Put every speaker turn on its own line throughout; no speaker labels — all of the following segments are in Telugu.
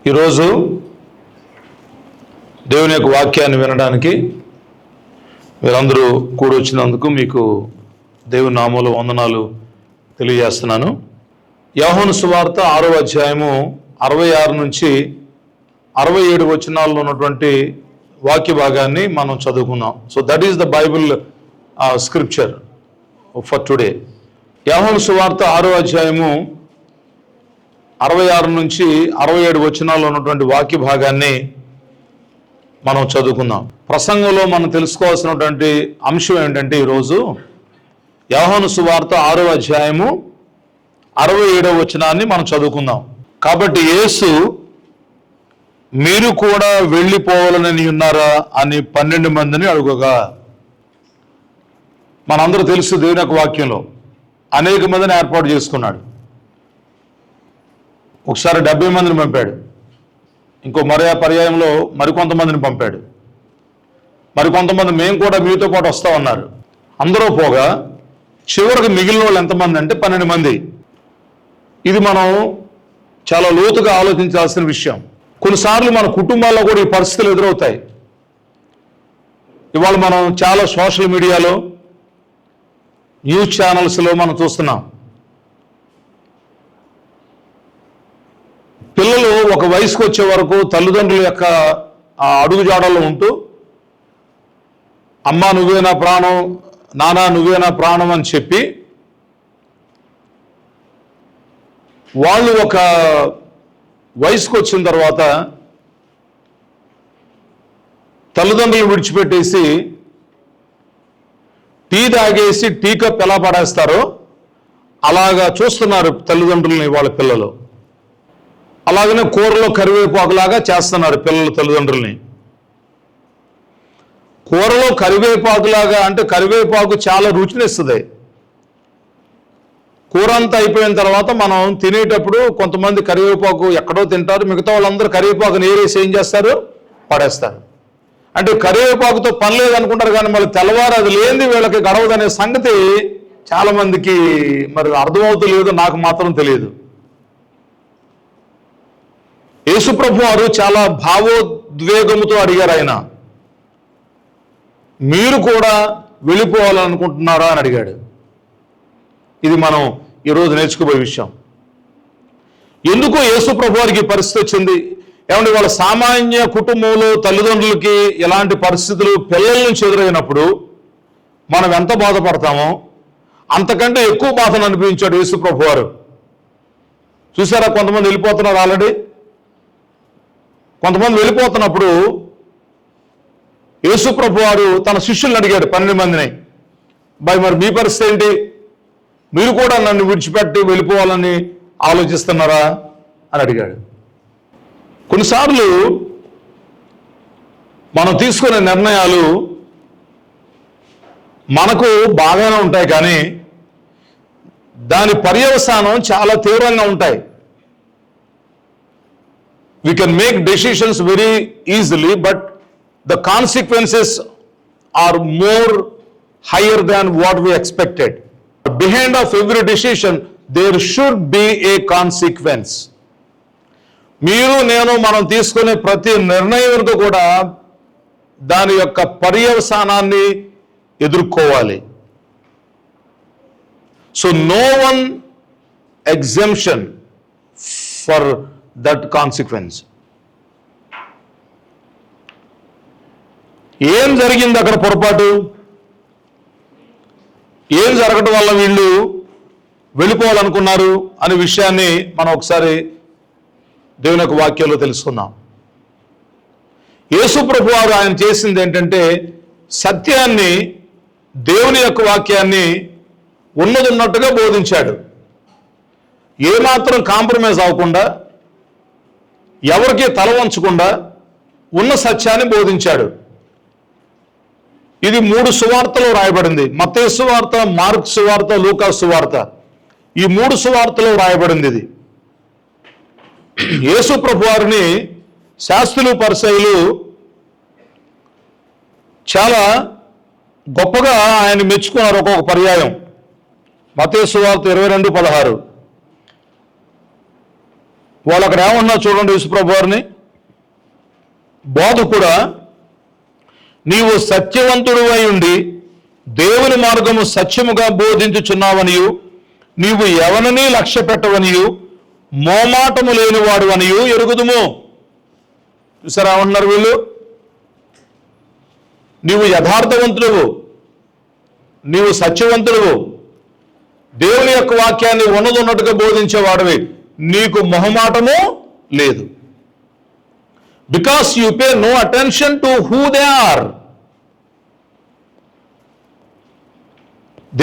ఈరోజు దేవుని యొక్క వాక్యాన్ని వినడానికి మీరందరూ కూడి వచ్చినందుకు మీకు దేవుని నామములో వందనాలు తెలియజేస్తున్నాను. యోహాను సువార్త 6వ అధ్యాయము 66 నుంచి 67 వచనాల్లో ఉన్నటువంటి వాక్య భాగాన్ని మనం చదువుకున్నాం. So that is the Bible scripture for today. యోహాను సువార్త 6వ అధ్యాయము 66 నుంచి 67 వచనాల్లో ఉన్నటువంటి వాక్య భాగాన్ని మనం చదువుకుందాం. ప్రసంగంలో మనం తెలుసుకోవాల్సినటువంటి అంశం ఏంటంటే ఈరోజు యోహాను సువార్త 6వ అధ్యాయము 67వ వచనాన్ని మనం చదువుకుందాం. కాబట్టి యేసు మీరు కూడా వెళ్ళిపోవాలని ఉన్నారా అని 12 మందిని అడుగగా, మనందరూ తెలుసు దేవుని యొక్క వాక్యంలో అనేక మందిని ఏర్పాటు చేసుకున్నాడు. ఒకసారి 70 మందిని పంపాడు, ఇంకో పర్యాయంలో మరికొంతమందిని పంపాడు, మరికొంతమంది మేము కూడా మీతో పాటు వస్తామన్నారు. అందరూ పోగా చివరికి మిగిలిన వాళ్ళు ఎంతమంది అంటే 12 మంది. ఇది మనం చాలా లోతుగా ఆలోచించాల్సిన విషయం. కొన్నిసార్లు మన కుటుంబాల్లో కూడా ఈ పరిస్థితులు ఎదురవుతాయి. ఇవాళ మనం చాలా సోషల్ మీడియాలో, న్యూస్ ఛానల్స్లో మనం చూస్తున్నాం. పిల్లలు ఒక వయసుకు వచ్చే వరకు తల్లిదండ్రుల యొక్క అడుగుజాడల్లో ఉంటూ అమ్మ నువ్వే నా ప్రాణం, నాన్న నువ్వే నా ప్రాణం అని చెప్పి వాళ్ళు ఒక వయసుకు వచ్చిన తర్వాత తల్లిదండ్రులు విడిచిపెట్టేసి టీ తాగేసి టీ కప్ ఎలా పడేస్తారో అలాగా చూస్తున్నారు తల్లిదండ్రులని వాళ్ళ పిల్లలు. అలాగనే కూరలో కరివేపాకులాగా చేస్తున్నారు పిల్లలు తల్లిదండ్రుల్ని. కూరలో కరివేపాకులాగా అంటే కరివేపాకు చాలా రుచినిస్తుంది. కూర అంతా అయిపోయిన తర్వాత మనం తినేటప్పుడు కొంతమంది కరివేపాకు ఎక్కడో తింటారు, మిగతా వాళ్ళందరూ కరివేపాకుని ఏరేసి ఏం చేస్తారు, పడేస్తారు. అంటే కరివేపాకుతో పని లేదనుకుంటారు, కానీ మళ్ళీ తెల్లవారు అది లేనిది వీళ్ళకి గడవదనే సంగతి చాలామందికి మరి అర్థమవుతూ లేదు, నాకు మాత్రం తెలియదు. యేసుప్రభు వారు చాలా భావోద్వేగముతో అడిగారు, ఆయన మీరు కూడా వెళ్ళిపోవాలనుకుంటున్నారా అని అడిగాడు. ఇది మనం ఈరోజు నేర్చుకోబోయే విషయం. ఎందుకు యేసుప్రభు వారికి పరిస్థితి వచ్చింది? ఏమంటే వాళ్ళ సామాన్య కుటుంబంలో తల్లిదండ్రులకి ఎలాంటి పరిస్థితులు పిల్లల నుంచి ఎదురైనప్పుడు మనం ఎంత బాధపడతామో అంతకంటే ఎక్కువ బాధను అనిపించాడు యేసుప్రభు వారు. చూసారా, కొంతమంది వెళ్ళిపోతున్నారు ఆల్రెడీ. కొంతమంది వెళ్ళిపోతున్నప్పుడు యేసుప్రభు వారు తన శిష్యులను అడిగాడు 12 మందిని, మరి మీ పరిస్థితి ఏంటి? మీరు కూడా నన్ను విడిచిపెట్టి వెళ్ళిపోవాలని ఆలోచిస్తున్నారా అని అడిగాడు. కొన్నిసార్లు మనం తీసుకునే నిర్ణయాలు మనకు బాగానే ఉంటాయి, కానీ దాని పర్యవసానం చాలా తీవ్రంగా ఉంటాయి. We can make decisions very easily, but the consequences are more higher than what we expected. Behind of every decision, there should be a consequence. మీరు నేను మనం తీసుకునే ప్రతి నిర్ణయంతో కూడా దాని యొక్క పర్యవసానాన్ని ఎదుర్కోవాలి. So no one exemption for that consequence. ఏం జరిగింది అక్కడ పొరపాటు? ఏం జరగడం వల్ల వీళ్ళు వెళ్ళిపోవాలనుకున్నారు అనే విషయాన్ని మనం ఒకసారి దేవుని యొక్క వాక్యంలో తెలుసుకుందాం. యేసు ప్రభు వారు ఆయన చేసింది ఏంటంటే సత్యాన్ని, దేవుని యొక్క వాక్యాన్ని ఉన్నది ఉన్నట్టుగా బోధించాడు. ఏమాత్రం కాంప్రమైజ్ అవ్వకుండా, ఎవరికి తల వంచకుండా ఉన్న సత్యాన్ని బోధించాడు. ఇది 3 సువార్తలో రాయబడింది. మత్తయి సువార్త, మార్కు సువార్త, లూకా సువార్త. ఈ 3 సువార్తలో రాయబడింది ఇది. యేసు ప్రభు వారిని శాస్త్రులు, పరిసయ్యులు చాలా గొప్పగా ఆయన మెచ్చుకున్నారు ఒక్కొక్క పర్యాయం. మత్తయి సువార్త 22:16 వాళ్ళు అక్కడ ఏమన్నా చూడండి యేసుప్రభు వారిని, బోధకుడా నీవు సత్యవంతుడు అయి ఉండి దేవుని మార్గము సత్యముగా బోధించుచున్నావనియు నీవు ఎవరిని లక్ష్య పెట్టవనియు మోమాటము లేనివాడు అనియు ఎరుగుదుము. చూసారా ఏమంటున్నారు వీళ్ళు? నీవు యథార్థవంతుడువు, నీవు సత్యవంతుడువు, దేవుని యొక్క వాక్యాన్ని ఉన్నదన్నట్టుగా బోధించేవాడివి, నీకు మొహమాటము లేదు. Because you pay no attention to who they are.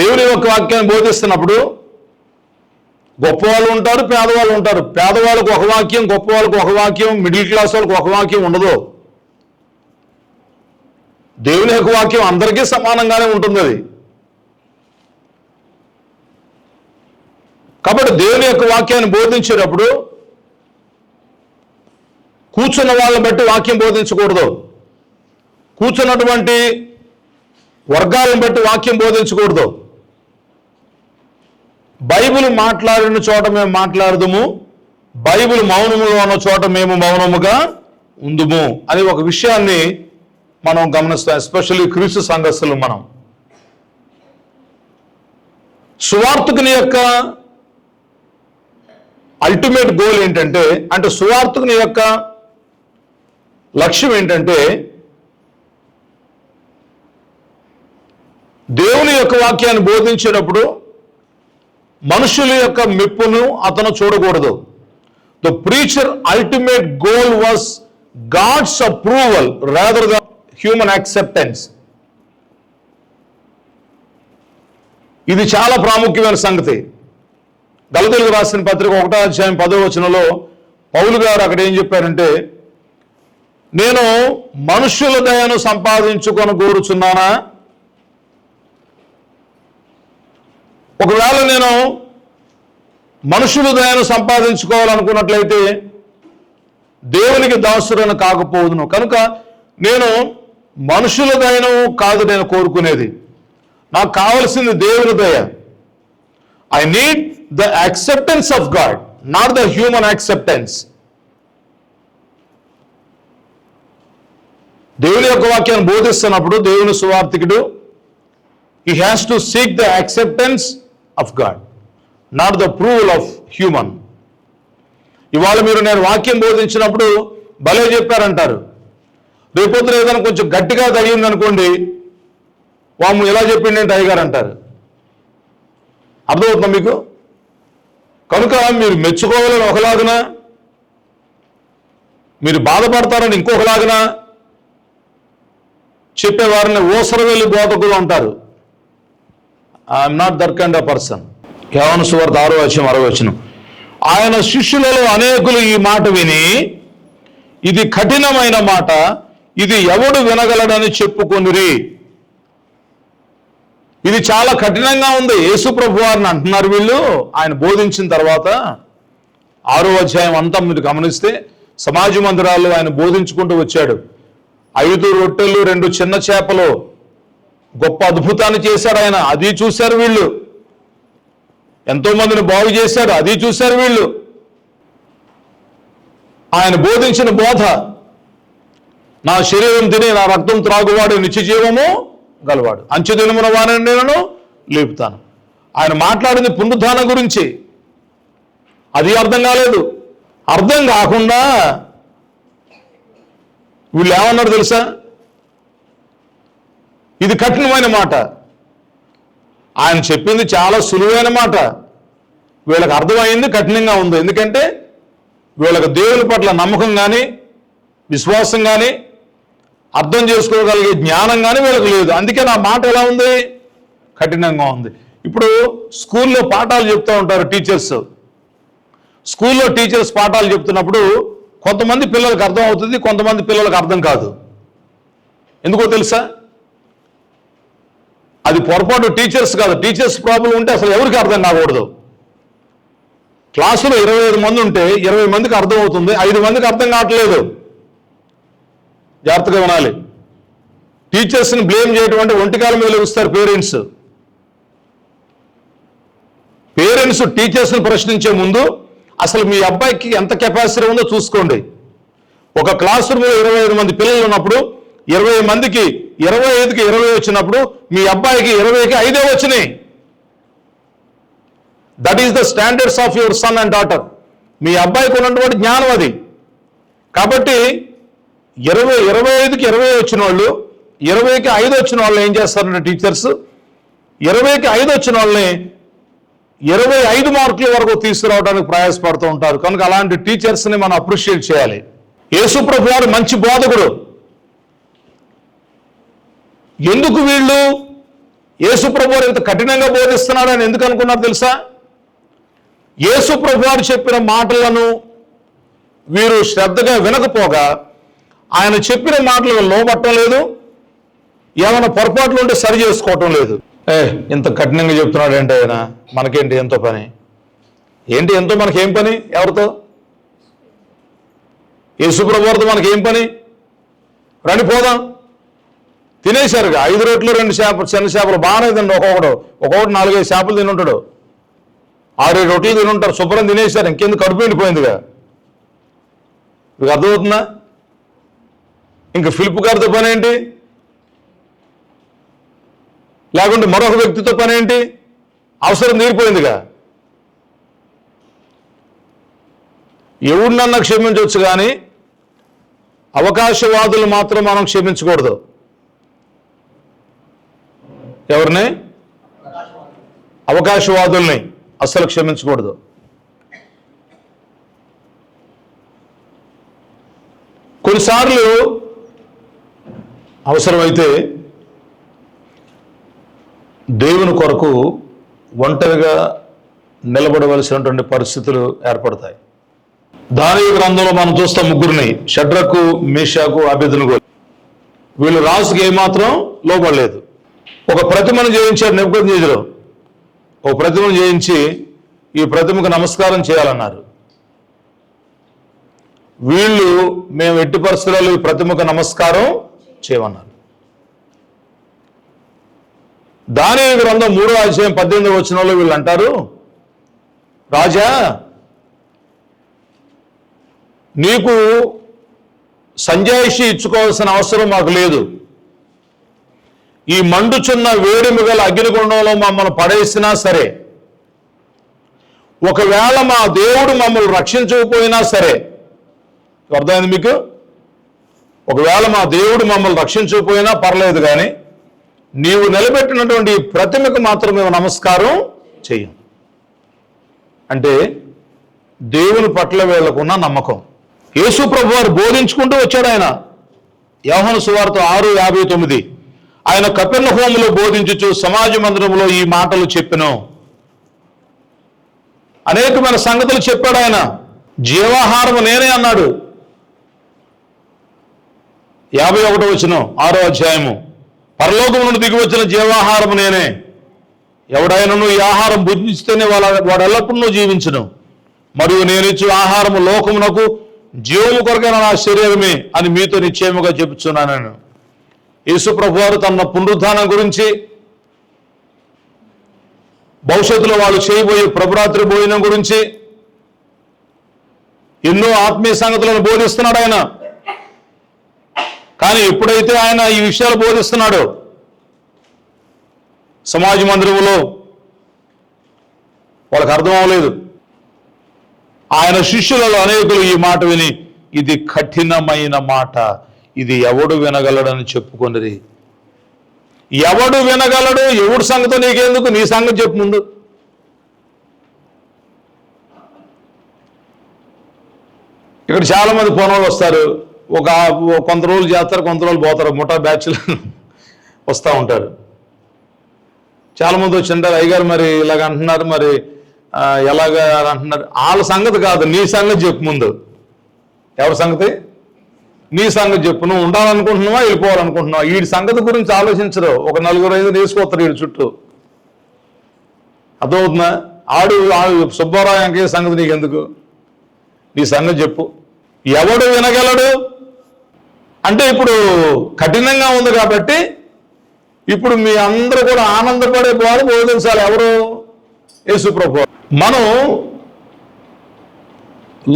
దేవుని యొక్క వాక్యాన్ని బోధిస్తున్నప్పుడు గొప్పవాళ్ళు ఉంటారు, పేదవాళ్ళు ఉంటారు. పేదవాళ్ళకు ఒక వాక్యం, గొప్ప వాళ్ళకు ఒక వాక్యం, మిడిల్ క్లాస్ వాళ్ళకు ఒక వాక్యం ఉండదు. దేవుని యొక్క వాక్యం అందరికీ సమానంగానే ఉంటుంది. అది కాబట్టి దేవుని యొక్క వాక్యాన్ని బోధించేటప్పుడు కూర్చున్న వాళ్ళని బట్టి వాక్యం బోధించకూడదు, కూర్చున్నటువంటి వర్గాలను బట్టి వాక్యం బోధించకూడదు. బైబిల్ మాట్లాడిన చోట మేము మాట్లాడదుము, బైబిల్ మౌనముగా ఉన్న చోట మేము మౌనముగా ఉందుము అని ఒక విషయాన్ని మనం గమనిస్తాం. ఎస్పెషల్లీ క్రీస్తు సంఘస్థులు. మనం సువార్తికుని యొక్క అల్టిమేట్ గోల్ ఏంటంటే, అంటే సువార్తికుని యొక్క లక్ష్యం ఏంటంటే, దేవుని యొక్క వాక్యాన్ని బోధించేటప్పుడు మనుషుల యొక్క మెప్పును అతను చూడకూడదు. The preacher ultimate goal was God's approval rather than human acceptance. ఇది చాలా ప్రాముఖ్యమైన సంగతి. గలతీయులకు రాసిన పత్రిక 1వ అధ్యాయం 10వ వచనంలో పౌలు గారు అక్కడ ఏం చెప్పారంటే, నేను మనుషుల దయను సంపాదించుకొని కోరుచున్నానా? ఒకవేళ నేను మనుషుల దయను సంపాదించుకోవాలనుకున్నట్లయితే దేవునికి దాసుడని కాకపోదును. కనుక నేను మనుషుల దయను కాదు నేను కోరుకునేది, నాకు కావలసింది దేవుని దయ. I need the acceptance of God, not the human acceptance. దేవుని యొక్క వాక్యాన్ని బోధిస్తున్నప్పుడు దేవుని సువార్తికుడు he has to seek the acceptance of God, not the approval of human. ఇవాళ మీరు నేను వాక్యం బోధించినప్పుడు భలే చెప్పారంటారు, రేపొద్దున ఏదైనా కొంచెం గట్టిగా తగిలింది అనుకోండి, వాము ఎలా చెప్పిండేంటి అయ్యగారు అంటారు. అర్థమవుతుందా మీకు? కనుక మీరు మెచ్చుకోవాలని ఒకలాగునా, మీరు బాధపడతారని ఇంకొకలాగునా చెప్పేవారిని ఊసరవెల్లి బోధకులు అంటారు. I'm not that kind of person. యోహాను సువార్త 6వ అధ్యాయం 6వ వచనం, ఆయన శిష్యులలో అనేకులు ఈ మాట విని, ఇది కఠినమైన మాట, ఇది ఎవడు వినగలడని చెప్పుకొనిరి. ఇది చాలా కఠినంగా ఉంది. యేసు ప్రభు వారిని అంటున్నారు వీళ్ళు. ఆయన బోధించిన తర్వాత 6వ అధ్యాయం అంతా మీరు గమనిస్తే సమాజ మందిరాల్లో ఆయన బోధించుకుంటూ వచ్చాడు. 5 రొట్టెలు 2 చిన్న చేపలు గొప్ప అద్భుతాన్ని చేశాడు ఆయన, అది చూశారు వీళ్ళు. ఎంతో మందిని బాగు చేశాడు, అది చూశారు వీళ్ళు. ఆయన బోధించిన బోధ, నా శరీరం తిని నా రక్తం త్రాగువాడు నిత్య జీవము గలవాడు, అంచె దినమున వారిని నేను లేపుతాను. ఆయన మాట్లాడింది పునరుద్ధానం గురించి. అది అర్థం కాలేదు. అర్థం కాకుండా వీళ్ళు ఏమన్నారు తెలుసా? ఇది కఠినమైన మాట. ఆయన చెప్పింది చాలా సులువైన మాట, వీళ్ళకి అర్థమైంది కఠినంగా ఉంది. ఎందుకంటే వీళ్ళకి దేవుని పట్ల నమ్మకం కానీ విశ్వాసం కానీ అర్థం చేసుకోగలిగే జ్ఞానం కానీ వీళ్ళకి లేదు. అందుకే నా మాట ఎలా ఉంది? కఠినంగా ఉంది. ఇప్పుడు స్కూల్లో పాఠాలు చెప్తూ ఉంటారు టీచర్స్. స్కూల్లో టీచర్స్ పాఠాలు చెప్తున్నప్పుడు కొంతమంది పిల్లలకు అర్థం అవుతుంది, కొంతమంది పిల్లలకు అర్థం కాదు. ఎందుకో తెలుసా? అది పొరపాటు టీచర్స్ కాదు, టీచర్స్ ప్రాబ్లం ఉంటే అసలు ఎవరికి అర్థం కాకూడదు. క్లాసులో 25 మంది ఉంటే 20 మందికి అర్థం అవుతుంది, 5 మందికి అర్థం కావట్లేదు. జాగ్రత్తగా వినాలి. టీచర్స్ని బ్లేమ్ చేయడం అంటే ఒంటికాల మీద ఇస్తారు పేరెంట్స్. పేరెంట్స్ టీచర్స్ని ప్రశ్నించే ముందు అసలు మీ అబ్బాయికి ఎంత కెపాసిటీ ఉందో చూసుకోండి. ఒక క్లాస్ రూమ్లో 25 మంది పిల్లలు ఉన్నప్పుడు 20 మందికి 25కి 20 వచ్చినప్పుడు మీ అబ్బాయికి 20కి 5 వచ్చినాయి. That is the standards of your son and daughter. మీ అబ్బాయికి ఉన్నటువంటి జ్ఞానం అది. కాబట్టి 25కి 20 వచ్చిన వాళ్ళు 20కి 5 వచ్చిన వాళ్ళని ఏం చేస్తారంటే టీచర్స్ 20కి 5 వచ్చిన వాళ్ళని 25 మార్కుల వరకు తీసుకురావడానికి ప్రయాసపడుతూ ఉంటారు. కనుక అలాంటి టీచర్స్ని మనం అప్రిషియేట్ చేయాలి. యేసు ప్రభు వారు మంచి బోధకుడు. ఎందుకు వీళ్ళు యేసు ప్రభు వారు ఇంత కఠినంగా బోధిస్తున్నారని ఎందుకు అనుకున్నారు తెలుసా? యేసు ప్రభు వారు చెప్పిన మాటలను వీరు శ్రద్ధగా వినకపోగా ఆయన చెప్పిన మాటలను లోబట్టడం లేదు, ఏమైనా పొరపాట్లు ఉంటే సరి చేసుకోవటం లేదు. ఇంత కఠినంగా చెప్తున్నాడు ఏంటి ఆయన, మనకేంటి ఎంతో పని, ఏంటి ఎంతో మనకేం పని, ఎవరితో? యేసు ప్రభు వారితో మనకేం పని? రండి పోదాం. తినేశారుగా 5 రొట్టెలు 2 చేపలు, చిన్న చేపలు బాగానే తిండి. ఒక్కొక్కటి 4-5 చేపలు తినుంటాడు, 6-7 రొట్టెలు తినుంటారు, శుభ్రం తినేశారు. ఇంకెందుకు కడుపు ఎండిపోయిందిగా. మీకు అర్థమవుతుందా? ఇంకా ఫిలిప్ గారితో పని ఏంటి, లేకుంటే మరొక వ్యక్తితో పని ఏంటి? అవసరం తీరిపోయిందిగా. ఎవరినన్నా క్షమించవచ్చు కానీ అవకాశవాదులు మాత్రం మనం క్షమించకూడదు. ఎవరిని? అవకాశవాదుల్ని అస్సలు క్షమించకూడదు. కొన్నిసార్లు అవసరమైతే దేవుని కొరకు ఒంటరిగా నిలబడవలసినటువంటి పరిస్థితులు ఏర్పడతాయి. దానియేలు గ్రంథంలో మనం చూస్తాం ముగ్గురిని, షడ్రకు, మేషాకు, అబేద్నెగో. వీళ్ళు రాజుకి ఏమాత్రం లోబడలేదు. ఒక ప్రతిమను చేయించాడు నెబుకద్నెజరు. ఒక ప్రతిమను చేయించి ఈ ప్రతిమకు నమస్కారం చేయాలన్నారు. వీళ్ళు మేము ఎట్టి పరిస్థితుల్లో ఈ ప్రతిమకు నమస్కారం చేయమన్నారు. దానియేలు గ్రంథం 3వ అధ్యాయం 18వ వచనంలో వీళ్ళు అంటారు, రాజా నీకు సంజాయిషి ఇచ్చుకోవాల్సిన అవసరం మాకు లేదు. ఈ మండుచున్న వేడిమి గల అగ్నిగుండంలో మమ్మల్ని పడేసినా సరే, ఒకవేళ మా దేవుడు మమ్మల్ని రక్షించకపోయినా సరే, అర్థమైంది మీకు? ఒకవేళ మా దేవుడు మమ్మల్ని రక్షించకపోయినా పర్లేదు, కానీ నీవు నిలబెట్టినటువంటి ప్రతిమకు మాత్రం మేము నమస్కారం చెయ్యం. అంటే దేవుని పట్ల వీళ్ళకున్న నమ్మకం. యేసు ప్రభు వారు బోధించుకుంటూ వచ్చాడు. ఆయన యోహాను సువార్త 6:59 ఆయన కపెర్నహూములో బోధించుచు సమాజ మందిరంలో ఈ మాటలు చెప్పెను. అనేకమైన సంగతులు చెప్పాడు ఆయన. జీవాహారము నేనే అన్నాడు. 51వ వచనం 6వ అధ్యాయము, పరలోకము నుండి దిగి వచ్చిన జీవాహారము నేనే, ఎవడైనను ఈ ఆహారం భుజిస్తేనే వాడు ఎల్లప్పుడూ జీవించును, మరియు నేను ఇచ్చే ఆహారము లోకమునకు జీవము కొరకైన నా శరీరమే అని మీతో నిశ్చయముగా చెప్పుచున్నాను. యేసు ప్రభు వారు తన పునరుద్ధానం గురించి, భవిష్యత్తులో వాళ్ళు చేయబోయే ప్రభురాత్రి భోజనం గురించి ఎన్నో ఆత్మీయ సంగతులను బోధిస్తున్నాడు ఆయన. కానీ ఎప్పుడైతే ఆయన ఈ విషయాలు బోధిస్తున్నాడో సమాజ మందిరంలో వాళ్ళకి అర్థం అవ్వలేదు. ఆయన శిష్యులలో అనేకులు ఈ మాట విని, ఇది కఠినమైన మాట, ఇది ఎవడు వినగలడని చెప్పుకొనిరి. ఎవడు వినగలడు? ఎవడు సంగతి నీకెందుకు, నీ సంగతి చెప్పు ముందు. ఇక్కడ చాలా మంది పోనోళ్ళు వస్తారు, కొంత రోజులు చేస్తారు, కొంత రోజులు పోతారు, ముఠా బ్యాచ్లు వస్తూ ఉంటారు. చాలామంది వచ్చి అంటారు, అయ్యగారు మరి ఇలాగ అంటున్నారు, మరి ఎలాగా అంటున్నారు. వాళ్ళ సంగతి కాదు, నీ సంగతి చెప్పు ముందు. ఎవరి సంగతి? నీ సంగతి చెప్పు. నువ్వు ఉండాలనుకుంటున్నావా, వెళ్ళిపోవాలనుకుంటున్నావా? వీడి సంగతి గురించి ఆలోచించరు. ఒక 4-5 వేసుకొస్తారు వీడి చుట్టూ. అర్థమవుతుందా? ఆడు సుబ్బారావు వెంకయ్య సంగతి నీకెందుకు? నీ సంగతి చెప్పు. ఎవడు వినగలడు అంటే ఇప్పుడు కఠినంగా ఉంది కాబట్టి ఇప్పుడు మీ అందరూ కూడా ఆనందపడే బోధ బోధించాలి. ఎవరు? యేసు ప్రభు. మనం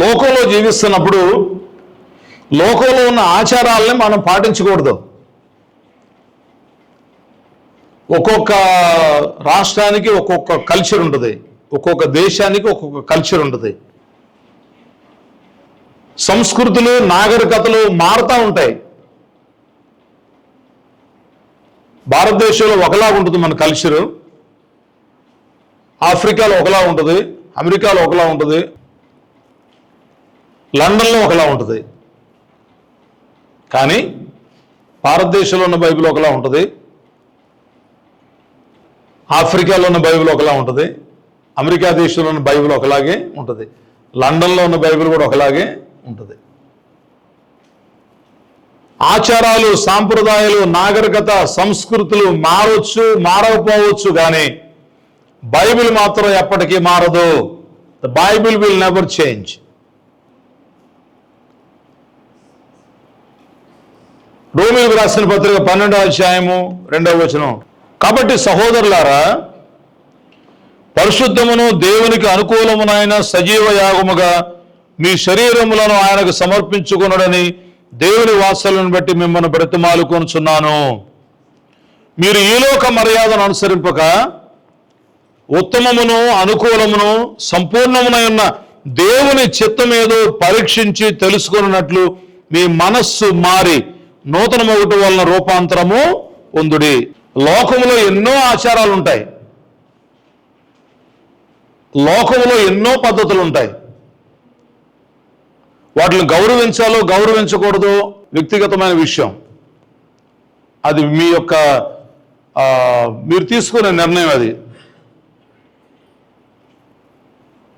లోకంలో జీవిస్తున్నప్పుడు లోకంలో ఉన్న ఆచారాలని మనం పాటించకూడదు. ఒక్కొక్క రాష్ట్రానికి ఒక్కొక్క కల్చర్ ఉంటుంది, ఒక్కొక్క దేశానికి ఒక్కొక్క కల్చర్ ఉంటుంది. సంస్కృతులు నాగరికతలు మారుతూ ఉంటాయి. భారతదేశంలో ఒకలా ఉంటుంది మన కల్చరు, ఆఫ్రికాలో ఒకలా ఉంటుంది, అమెరికాలో ఒకలా ఉంటుంది, లండన్లో ఒకలా ఉంటుంది. కానీ భారతదేశంలో ఉన్న బైబిల్ ఒకలా ఉంటుంది, ఆఫ్రికాలో ఉన్న బైబిల్ ఒకలా ఉంటుంది, అమెరికా దేశంలో ఉన్న బైబిల్ ఒకలాగే ఉంటుంది, లండన్లో ఉన్న బైబిల్ కూడా ఒకలాగే ఉంటుంది. ఆచారాలు, సాంప్రదాయాలు, నాగరికత, సంస్కృతులు మారవచ్చు, మారకపోవచ్చు, కానీ బైబిల్ మాత్రం ఎప్పటికీ మారదు. The Bible will never change. రోమీయులకు రాసిన పత్రిక 12వ అధ్యాయము 2వ వచనం. కాబట్టి సహోదరులారా, పరిశుద్ధమును దేవునికి అనుకూలమునైన సజీవ యాగముగా మీ శరీరములను ఆయనకు సమర్పించుకొనుడని దేవుని వాత్సల్యమును బట్టి మిమ్మల్ని బ్రతిమాలుకొనుచున్నాను. మీరు ఈలోక మర్యాదను అనుసరింపక ఉత్తమమును అనుకూలమును సంపూర్ణమునై ఉన్న దేవుని చిత్తమేదో పరీక్షించి తెలుసుకున్నట్లు మీ మనస్సు మారి నూతన మొగటు వలన రూపాంతరము పొందుడి. లోకములో ఎన్నో ఆచారాలు ఉంటాయి, లోకములో ఎన్నో పద్ధతులు ఉంటాయి. వాటిని గౌరవించాలో గౌరవించకూడదో వ్యక్తిగతమైన విషయం. అది మీ యొక్క మీరు తీసుకునే నిర్ణయం అది.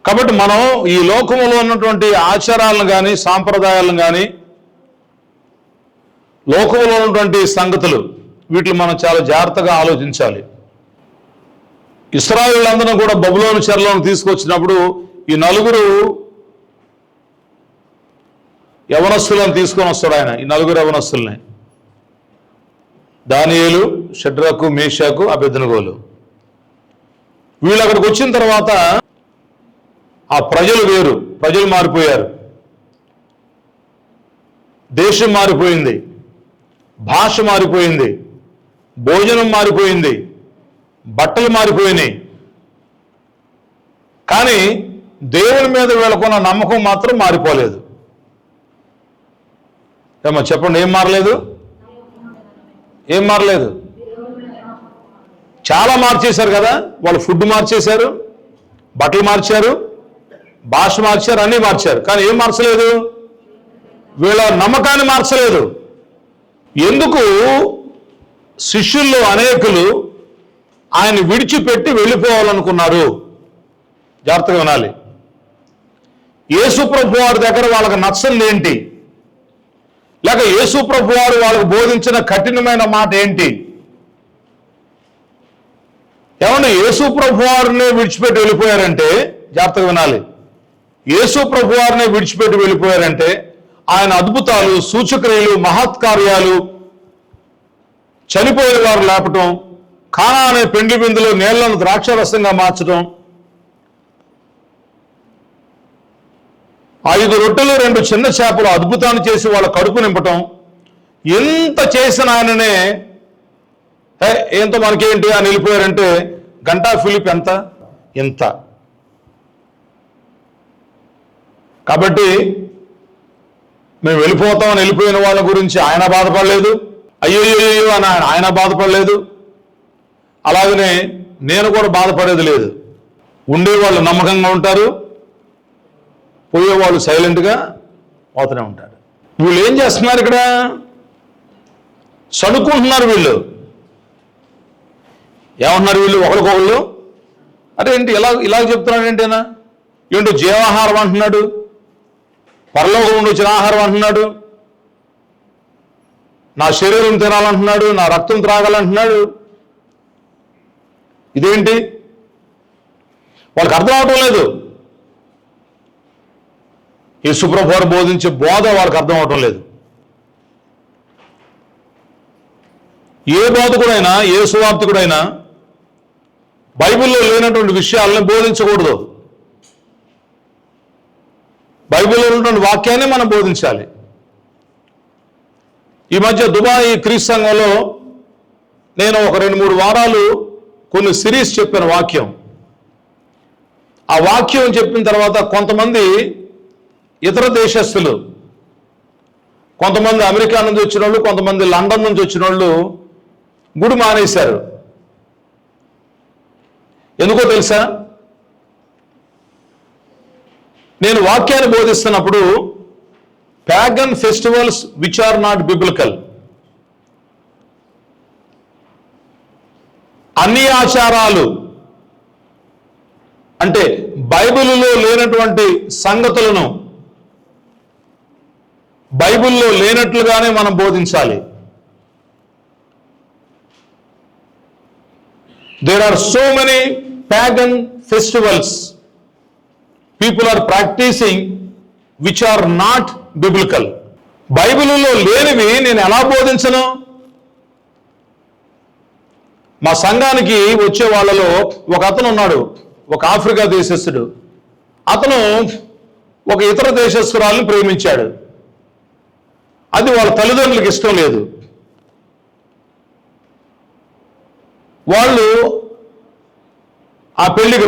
కాబట్టి మనం ఈ లోకములో ఉన్నటువంటి ఆచారాలను కానీ సాంప్రదాయాలను కానీ లోకంలో ఉన్నటువంటి సంగతులు వీటిని మనం చాలా జాగ్రత్తగా ఆలోచించాలి. ఇశ్రాయేలులందరూ కూడా బబులోను చెరలోకి తీసుకొచ్చినప్పుడు ఈ నలుగురు యవనస్తులను తీసుకొని వస్తాడు ఆయన. ఈ నలుగురు యవనస్తుల్ని దానియేలు, షడ్రకు, మేషాకు, అబేద్నెగోలు. వీళ్ళు అక్కడికి వచ్చిన తర్వాత ఆ ప్రజలు వేరు, ప్రజలు మారిపోయారు, దేశం మారిపోయింది, భాష మారిపోయింది, భోజనం మారిపోయింది, బట్టలు మారిపోయినాయి. కానీ దేవుని మీద వీళ్ళకున్న నమ్మకం మాత్రం మారిపోలేదు. ఏమో చెప్పండి, ఏం మారలేదు? ఏం మారలేదు? చాలా మార్చేశారు కదా. వాళ్ళు ఫుడ్ మార్చేశారు, బట్టలు మార్చారు, భాష మార్చారు, అన్నీ మార్చారు. కానీ ఏం మార్చలేదు? వీళ్ళ నమ్మకాన్ని మార్చలేదు. ఎందుకు? శిష్యుల్లో అనేకులు ఆయన విడిచిపెట్టి వెళ్ళిపోవాలనుకున్నారు. జాగ్రత్తగా వినాలి. యేసు ప్రభు వారి దగ్గర వాళ్ళకి నచ్చంది ఏంటి, లేక యేసు ప్రభు వారు వాళ్ళకు బోధించిన కఠినమైన మాట ఏంటి? ఏమన్నా యేసు ప్రభు వారిని విడిచిపెట్టి వెళ్ళిపోయారంటే, జాగ్రత్తగా వినాలి, యేసు ప్రభు వారిని విడిచిపెట్టి వెళ్ళిపోయారంటే ఆయన అద్భుతాలు, సూచక్రియలు, మహత్కార్యాలు, చనిపోయిన వారు లేపటం, కానా అనే పెండ్లి బిందులో నీళ్లను ద్రాక్షరసంగా మార్చడం, 5 రొట్టెలు 2 చిన్న చేపలు అద్భుతాన్ని చేసి వాళ్ళ కడుపు నింపటం, ఎంత చేసిన ఆయననే ఏంతో మనకేంటి అని వెళ్ళిపోయారంటే గంటా ఫిలిప్ ఎంత ఇంత. కాబట్టి మేము వెళ్ళిపోతామని వెళ్ళిపోయిన వాళ్ళ గురించి ఆయన బాధపడలేదు, అయ్యో అని ఆయన బాధపడలేదు. అలాగనే నేను కూడా బాధపడేది లేదు. ఉండేవాళ్ళు నమ్మకంగా ఉంటారు, పోయేవాళ్ళు సైలెంట్గా పోతూనే ఉంటారు. వీళ్ళు ఏం చేస్తున్నారు? ఇక్కడ చదువుకుంటున్నారు. వీళ్ళు ఏమంటున్నారు? వీళ్ళు ఒకరికొకళ్ళు అంటే ఏంటి ఇలా చెప్తున్నాడు ఏంటైనా? ఏంటో జీవాహారం అంటున్నాడు, పరలోకం నుండి వచ్చిన ఆహారం అంటున్నాడు, నా శరీరం తినాలంటున్నాడు, నా రక్తం త్రాగాలంటున్నాడు. ఇదేంటి? వాళ్ళకి అర్థం అవటం లేదు. యేసు ప్రభువు వారు బోధించే బోధ వాళ్ళకి అర్థం అవటం లేదు. ఏ బోధకుడైనా, ఏ సువార్తికుడైనా బైబిల్లో లేనటువంటి విషయాలను బోధించకూడదు. బైబిల్లో ఉన్నటువంటి వాక్యాన్ని మనం బోధించాలి. ఈ మధ్య దుబాయ్ క్రీస్తు సంఘంలో నేను ఒక 2-3 వారాలు కొన్ని సిరీస్ చెప్పాను వాక్యం. ఆ వాక్యం చెప్పిన తర్వాత కొంతమంది ఇతర దేశస్తులు, కొంతమంది అమెరికా నుంచి వచ్చిన వాళ్ళు, కొంతమంది లండన్ నుంచి వచ్చిన వాళ్ళు గుడి మానేశారు. ఎందుకో తెలుసా? నేను వాక్యాన్ని బోధిస్తున్నప్పుడు pagan festivals which are not biblical, అన్ని ఆచారాలు అంటే బైబిల్లో లేనటువంటి సంగతులను బైబిల్లో లేనట్లుగానే మనం బోధించాలి. There are so many pagan festivals people are practicing which are not biblical. బైబిల్లో లేనివి నేను ఎలా బోధించను? మా సంఘానికి వచ్చే వాళ్ళలో ఒక అతను ఉన్నాడు, ఒక ఆఫ్రికా దేశస్థుడు. అతను ఒక ఇతర దేశస్థురాలను ప్రేమించాడు. అది వాళ్ళ తల్లిదండ్రులకు ఇష్టం లేదు. వాళ్ళు ఆ పెళ్లికి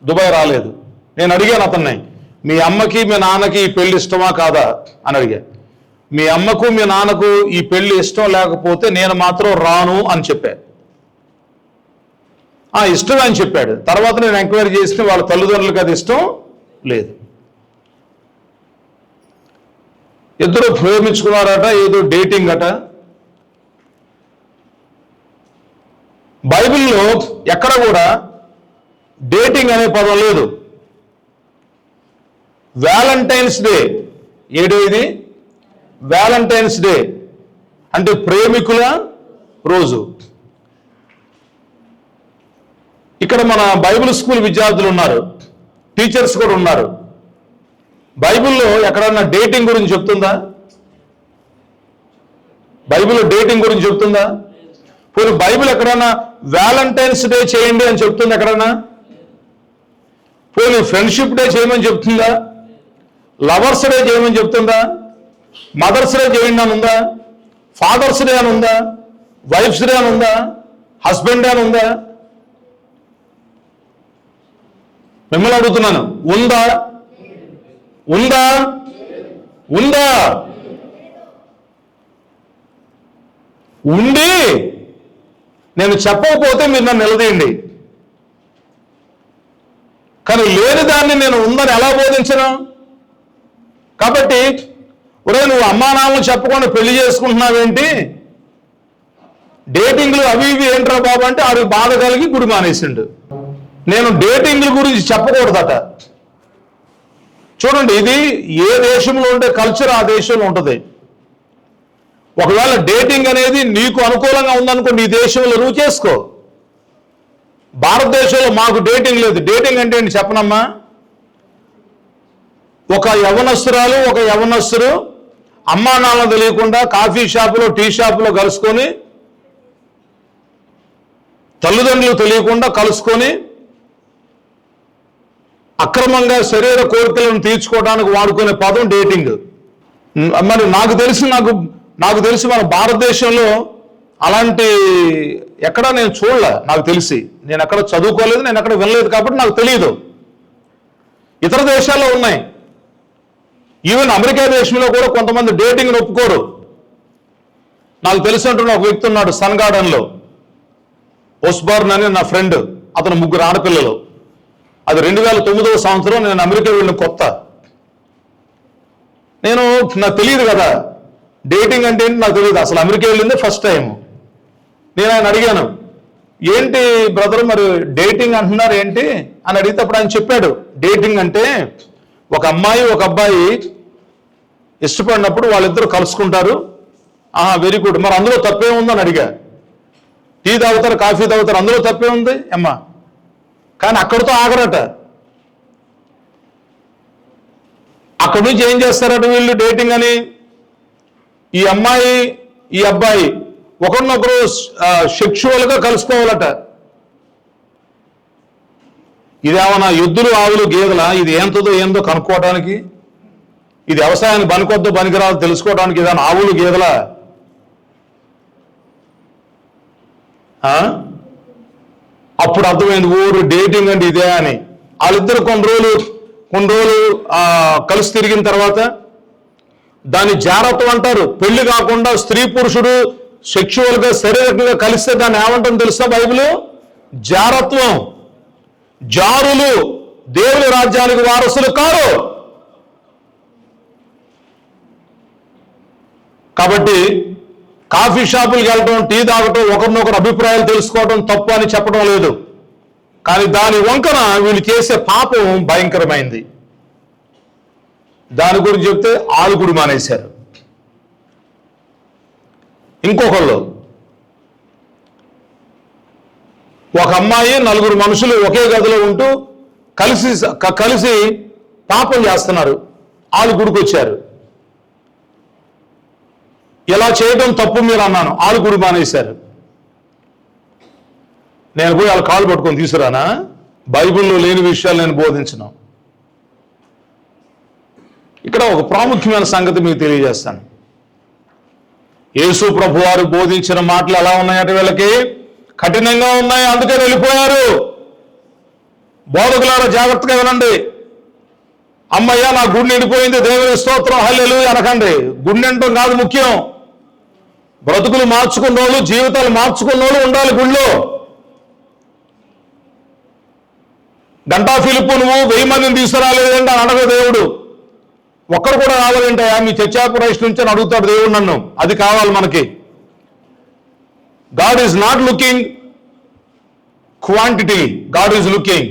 దుబాయ్ రాలేదు. నేను అడిగాను అతన్ని, మీ అమ్మకి మీ నాన్నకి ఈ పెళ్లి ఇష్టమా కాదా అని అడిగా. మీ అమ్మకు మీ నాన్నకు ఈ పెళ్లి ఇష్టం లేకపోతే నేను మాత్రం రాను అని చెప్పా. ఇష్టం అని చెప్పాడు. తర్వాత నేను ఎంక్వైరీ చేస్తే వాళ్ళ తల్లిదండ్రులకు అది ఇష్టం లేదు. ఇద్దరు ప్రేమించుకున్నారట, ఏదో డేటింగ్ అట. బైబిల్లో ఎక్కడ కూడా డేటింగ్ అనే పదం లేదు. వ్యాలంటైన్స్ డే, ఏదో ఇది వ్యాలంటైన్స్ డే అంటే ప్రేమికుల రోజు. ఇక్కడ మన బైబిల్ స్కూల్ విద్యార్థులు ఉన్నారు, టీచర్స్ కూడా ఉన్నారు. బైబిల్లో ఎక్కడన్నా డేటింగ్ గురించి చెప్తుందా? బైబిల్లో డేటింగ్ గురించి చెప్తుందా? పోనీ బైబిల్ ఎక్కడన్నా వ్యాలంటైన్స్ డే చేయండి అని చెప్తుంది ఎక్కడన్నా? పోనీ ఫ్రెండ్షిప్ డే చేయమని చెప్తుందా? లవర్స్ డే చేయమని చెప్తుందా? మదర్స్ డే చేయండి అని ఉందా? ఫాదర్స్ డే అని ఉందా? వైఫ్స్ డే అని ఉందా? హస్బెండ్ డే అని ఉందా? మిమ్మల్ని అడుగుతున్నాను, ఉందా? ఉందా? ఉందా? ఉండి నేను చెప్పకపోతే మీరు నన్ను నిలదీయండి. కానీ లేని దాన్ని నేను ఉందని ఎలా బోధించను? కాబట్టి ఒరే, నువ్వు అమ్మా నాన్నలు చెప్పకుండా పెళ్లి చేసుకుంటున్నావేంటి, డేటింగ్లు అవి ఇవి ఏంట్రా బాబు అంటే ఆడికి బాధ కలిగి గుడి మానేసిండు. నేను డేటింగ్ల గురించి చెప్పకూడదట. చూడండి, ఇది ఏ దేశంలో ఉండే కల్చర్ ఆ దేశంలో ఉంటుంది. ఒకవేళ డేటింగ్ అనేది నీకు అనుకూలంగా ఉందనుకో, నీ దేశంలో నువ్వు చేసుకో. భారతదేశంలో మాకు డేటింగ్ లేదు. డేటింగ్ అంటే ఏంటి చెప్పనమ్మా? ఒక యవనస్తురాలు ఒక యవనస్తుడు అమ్మా నాన్న తెలియకుండా కాఫీ షాపులో టీ షాపులో కలుసుకొని, తల్లిదండ్రులు తెలియకుండా కలుసుకొని అక్రమంగా శరీర కోరికలను తీర్చుకోవడానికి వాడుకునే పదం డేటింగ్. మరి నాకు తెలిసి మన భారతదేశంలో అలాంటి ఎక్కడా నేను చూడలే. నాకు తెలిసి నేను ఎక్కడ చదువుకోలేదు, నేను ఎక్కడ వినలేదు, కాబట్టి నాకు తెలియదు. ఇతర దేశాల్లో ఉన్నాయి. ఈవెన్ అమెరికా దేశంలో కూడా కొంతమంది డేటింగ్ని ఒప్పుకోరు. నాకు తెలిసినటువంటి ఒక వ్యక్తి ఉన్నాడు సన్ గార్డెన్లో, ఓస్బార్న్ అని నా ఫ్రెండ్. అతను 3 ఆడపిల్లలు. అది 2009వ సంవత్సరం. నేను అమెరికా వెళ్ళిన కొత్త. నాకు తెలియదు కదా డేటింగ్ అంటే ఏంటి, నాకు తెలియదు. అసలు అమెరికా వెళ్ళిందే ఫస్ట్ టైం. నేను ఆయన అడిగాను, ఏంటి బ్రదర్ మరి డేటింగ్ అంటున్నారు ఏంటి అని అడిగితే అప్పుడు ఆయన చెప్పాడు, డేటింగ్ అంటే ఒక అమ్మాయి ఒక అబ్బాయి ఇష్టపడినప్పుడు వాళ్ళిద్దరూ కలుసుకుంటారు. వెరీ గుడ్, మరి అందులో తప్పే ఉందని అడిగా. టీ తాగుతారు, కాఫీ తాగుతారు, అందులో తప్పే ఉంది అమ్మా. కానీ అక్కడితో ఆగరట. అక్కడి నుంచి ఏం చేస్తారట వీళ్ళు డేటింగ్ అని? ఈ అమ్మాయి ఈ అబ్బాయి ఒకరినొకరు సెక్షువల్గా కలుసుకోవాలట. ఇదేమన్నా ఎద్దులు ఆవులు గేదెల? ఇది ఏంతదో ఏందో కనుక్కోవడానికి, ఇది వ్యవసాయానికి పనికొద్దో పనికిరాదో తెలుసుకోవడానికి ఏదైనా ఆవులు గేదెల? అప్పుడు అర్థమైంది ఊరు డేటింగ్ అంటే ఇదే అని. వాళ్ళిద్దరు కొన్ని రోజులు కలిసి తిరిగిన తర్వాత దాన్ని జారత్వం అంటారు. పెళ్లి కాకుండా స్త్రీ పురుషుడు సెక్షువల్గా శారీరకంగా కలిస్తే దాన్ని ఏమంటాం తెలుసా బైబిల్? జారత్వం. జారులు దేవుని రాజ్యానికి వారసులు కారు. కాబట్టి కాఫీ షాపులకు వెళ్ళటం, టీ తాగటం, ఒకరినొకరు అభిప్రాయాలు తెలుసుకోవడం తప్పు అని చెప్పడం లేదు. కానీ దాని వంకన వీళ్ళు చేసే పాపం భయంకరమైంది. దాని గురించి చెప్తే ఆలుగుడు మానేశారు. ఇంకొకళ్ళు, ఒక అమ్మాయి నలుగురు మనుషులు ఒకే గదిలో ఉంటూ కలిసి పాపం చేస్తున్నారు. ఆలుగుడికి వచ్చారు. ఇలా చేయడం తప్పు మీరు అన్నాను, ఆలుగుడు మానేశారు. నేను పోయి వాళ్ళ కాలు పట్టుకొని తీసుకురానా? బైబిల్లో లేని విషయాలు నేను బోధించను. ఇక్కడ ఒక ప్రాముఖ్యమైన సంగతి మీకు తెలియజేస్తాను. యేసు ప్రభు వారు బోధించిన మాటలు ఎలా ఉన్నాయంటే వీళ్ళకి కఠినంగా ఉన్నాయి, అందుకే వెళ్ళిపోయారు. బోధకులారా జాగ్రత్తగా వినండి. అమ్మయ్య నా గుండె నిండిపోయింది, దేవుని స్తోత్రం హల్లెలూయా అనకండి. గుండె నిండటం కాదు ముఖ్యం. బ్రతుకులు మార్చుకున్న వాళ్ళు, జీవితాలు మార్చుకున్న వాళ్ళు ఉండాలి గుళ్ళో. గంటా ఫిలిప్పు నువ్వు 1000 మందిని తీసుకురాలేదంటే అని అడగ దేవుడు. ఒక్కరు కూడా రావాలంటాయా మీ చర్చాపురైస్ట్ నుంచి అని అడుగుతాడు దేవుడు నన్ను. అది కావాలి మనకి. God is not looking quantity, God is looking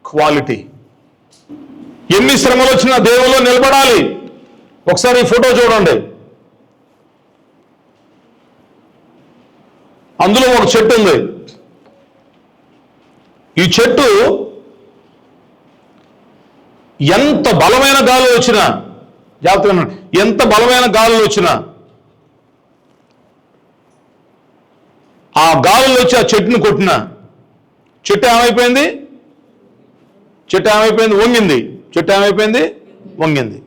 quality. ఎన్ని శ్రమలు వచ్చినా దేవుల్లో నిలబడాలి. ఒకసారి ఈ ఫోటో చూడండి. అందులో ఒక చెట్టు ఉంది. ఈ చెట్టు ఎంత బలమైన గాలులు వచ్చినా, జాగ్రత్తగా ఎంత బలమైన గాలులు వచ్చినా ఆ గాలులు వచ్చి ఆ చెట్టును కొట్టిన చెట్టు ఏమైపోయింది? వంగింది. చెట్టు ఏమైపోయింది? వంగింది.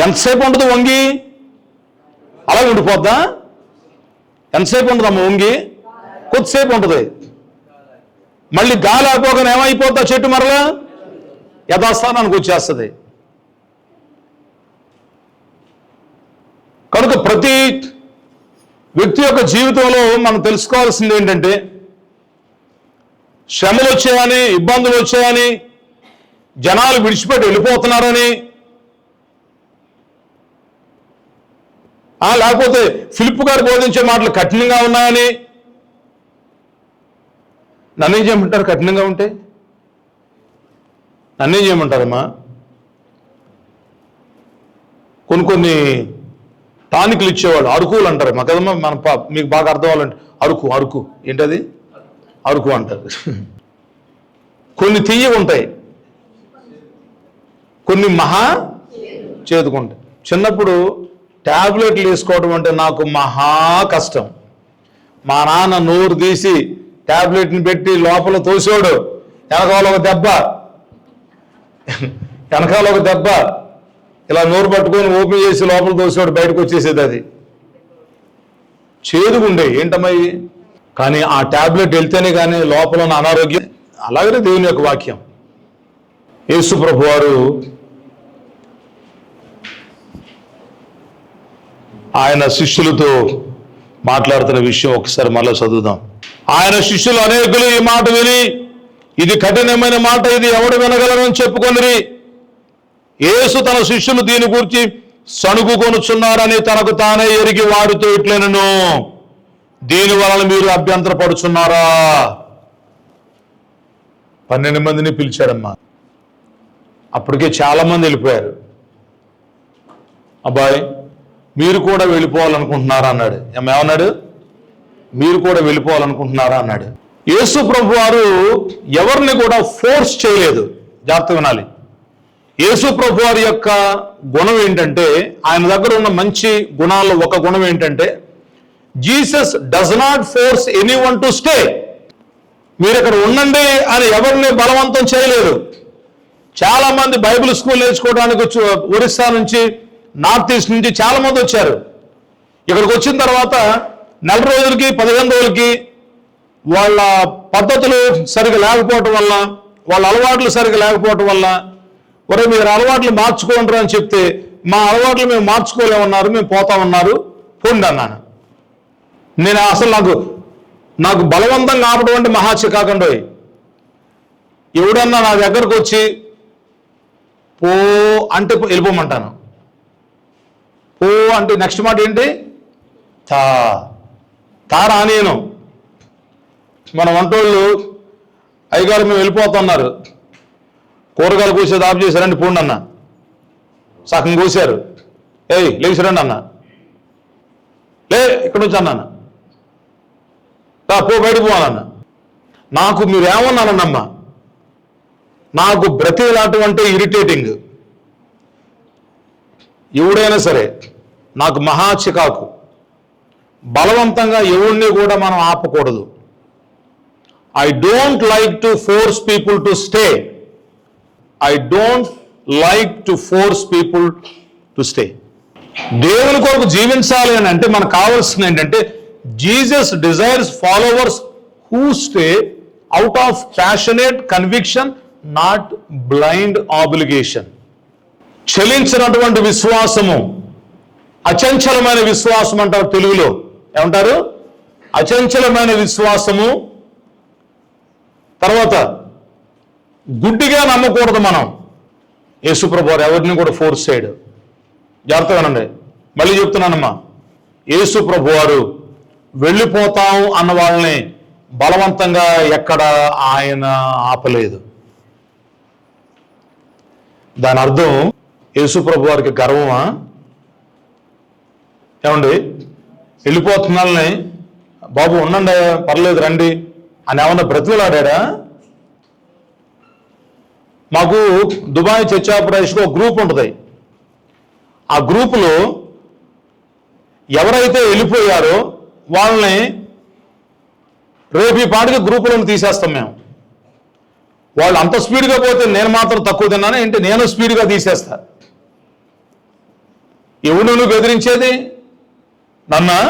ఎంతసేపు ఉంటుంది వంగి? అలాగే ఉండిపోద్దా? ఎంతసేపు ఉంటుందమ్మ వంగి? కొద్దిసేపు ఉంటుంది. మళ్ళీ గాలి ఆపోగానే ఏమైపోద్దా చెట్టు? మరలా యథాస్థానానికి వచ్చేస్తుంది. కనుక ప్రతి వ్యక్తి యొక్క జీవితంలో మనం తెలుసుకోవాల్సింది ఏంటంటే, శ్రమలు వచ్చాయని, ఇబ్బందులు వచ్చాయని, జనాలు విడిచిపెట్టి వెళ్ళిపోతున్నారని, లేకపోతే ఫిలిప్పు గారు బోధించే మాటలు కఠినంగా ఉన్నాయని నన్నేం చేయమంటారు? కఠినంగా ఉంటే నన్నేం చేయమంటారమ్మా? కొన్ని టానిక్లు ఇచ్చేవాళ్ళు, అరుకులు అంటారు మా కదమ్మా. మీకు బాగా అర్థం అవ్వాలంటే అరుకు ఏంటది? అరుకు అంటారు. కొన్ని తీయగా ఉంటాయి, కొన్ని మహా చేదుకుంటాయి. చిన్నప్పుడు ట్యాబ్లెట్లు వేసుకోవడం అంటే నాకు మహా కష్టం. మా నాన్న నోరు తీసి ట్యాబ్లెట్ని పెట్టి లోపల తోసాడు. వెనకాల ఒక దెబ్బ ఇలా నోరు పట్టుకొని ఓపెన్ చేసి లోపల తోసాడు, బయటకు వచ్చేసేది. అది చేదుగుండే ఏంటమ్మాయి. కానీ ఆ ట్యాబ్లెట్ వెళ్తేనే కానీ లోపల ఉన్న అనారోగ్యం. అలాగనే దేవుని యొక్క వాక్యం. యేసు ప్రభు వారు ఆయన శిష్యులతో మాట్లాడుతున్న విషయం ఒకసారి మళ్ళీ చదువుదాం. ఆయన శిష్యులు అనేకులు ఈ మాట విని, ఇది కఠినమైన మాట, ఇది ఎవడు వినగలరని చెప్పుకొనిరి. యేసు తన శిష్యులు దీని గురించి సణుగుకొనుచున్నారని తనకు తానే ఎరిగి వారితో ఇట్లనెను, దీని వలన మీరు అభ్యంతరపడుచున్నారా? 12 మందిని పిలిచాడమ్మా. అప్పటికే చాలా మంది వెళ్ళిపోయారు. అబ్బాయి మీరు కూడా వెళ్ళిపోవాలనుకుంటున్నారా అన్నాడు. ఏమన్నాడు? మీరు కూడా వెళ్ళిపోవాలనుకుంటున్నారా అన్నాడు. యేసు ప్రభు వారు ఎవరిని కూడా ఫోర్స్ చేయలేదు. జాగ్రత్త వినాలి. యేసు ప్రభు వారి యొక్క గుణం ఏంటంటే, ఆయన దగ్గర ఉన్న మంచి గుణాల్లో ఒక గుణం ఏంటంటే, Jesus does not force anyone to stay. మీరు ఇక్కడ ఉండండి అని ఎవరిని బలవంతం చేయలేదు. చాలామంది బైబిల్ స్కూల్ నేర్చుకోవడానికి ఒరిస్సా నుంచి, నార్త్ ఈస్ట్ నుంచి చాలామంది వచ్చారు. ఇక్కడికి వచ్చిన తర్వాత నెల రోజులకి 15 రోజులకి వాళ్ళ పద్ధతులు సరిగా లేకపోవటం వల్ల, వాళ్ళ అలవాట్లు సరిగా లేకపోవటం వల్ల, మీరు అలవాట్లు మార్చుకోండి అని చెప్తే, మా అలవాట్లు మేము మార్చుకోలేమన్నారు, మేము పోతామన్నారు, పోండి అన్నాను. నేను అసలు నాకు బలవంతంగా ఆపడం అంటే మహా చికాకండి. ఎవడన్నా నా దగ్గరకు వచ్చి పో అంటే వెళ్ళిపోమంటాను. పో అంటే నెక్స్ట్ మాట ఏంటి? తారా నేను. మన వంటోళ్ళు అయ్యగారు మేము వెళ్ళిపోతున్నారు, కూరగాయలు కోసేది ఆఫ్ చేశారండి, పోండి అన్న. సగం కోసారు, లేచిరండి అన్న, ఇక్కడ నుంచి అన్నాను, పో బయటకు పోవాలన్న. నాకు మీరేమన్నానమ్మా, నాకు బ్రతిలాటం అంటే ఇరిటేటింగ్. ఎవడైనా సరే నాకు మహా చికాకు. బలవంతంగా ఎవరిని కూడా మనం ఆపకూడదు. I don't like to force people to stay. I don't like to force people to stay. దేవుని కొరకు జీవించాలి అని అంటే మనకు కావాల్సింది ఏంటంటే, Jesus desires followers who stay out of passionate conviction, not blind obligation. చలించినటువంటి విశ్వాసము, అచంచలమైన విశ్వాసం అంటారు తెలుగులో. ఏమంటారు? అచంచలమైన విశ్వాసము. తర్వాత గుడ్డిగా నమ్మకూడదు మనం. యేసుప్రభు వారు ఎవరిని కూడా ఫోర్స్ చేయడు. జాగ్రత్తగానండి, మళ్ళీ చెప్తున్నానమ్మా, యేసుప్రభు వారు వెళ్ళిపోతాం అన్న వాళ్ళని బలవంతంగా ఎక్కడ ఆయన ఆపలేదు. దాని అర్థం యేసుప్రభు వారికి గర్వమా? ఏమండి, వెళ్ళిపోతున్నాళ్ళని బాబు ఉండండి, పర్లేదు రండి అని ఏమన్నా బ్రతిమలాడా? మాకు దుబాయ్ చర్చ్ ఆఫ్ క్రైస్ట్లో ఒక గ్రూప్ ఉంటుంది. ఆ గ్రూపులో ఎవరైతే వెళ్ళిపోయారో వాళ్ళని రేపు ఈ పాటికి గ్రూపులను తీసేస్తాం మేము. వాళ్ళు అంత స్పీడ్గా పోతే నేను మాత్రం తక్కువ తిన్నాను ఏంటి, నేను స్పీడ్గా తీసేస్తా. ఎవడు నువ్వు బెదిరించేది? నన్నా?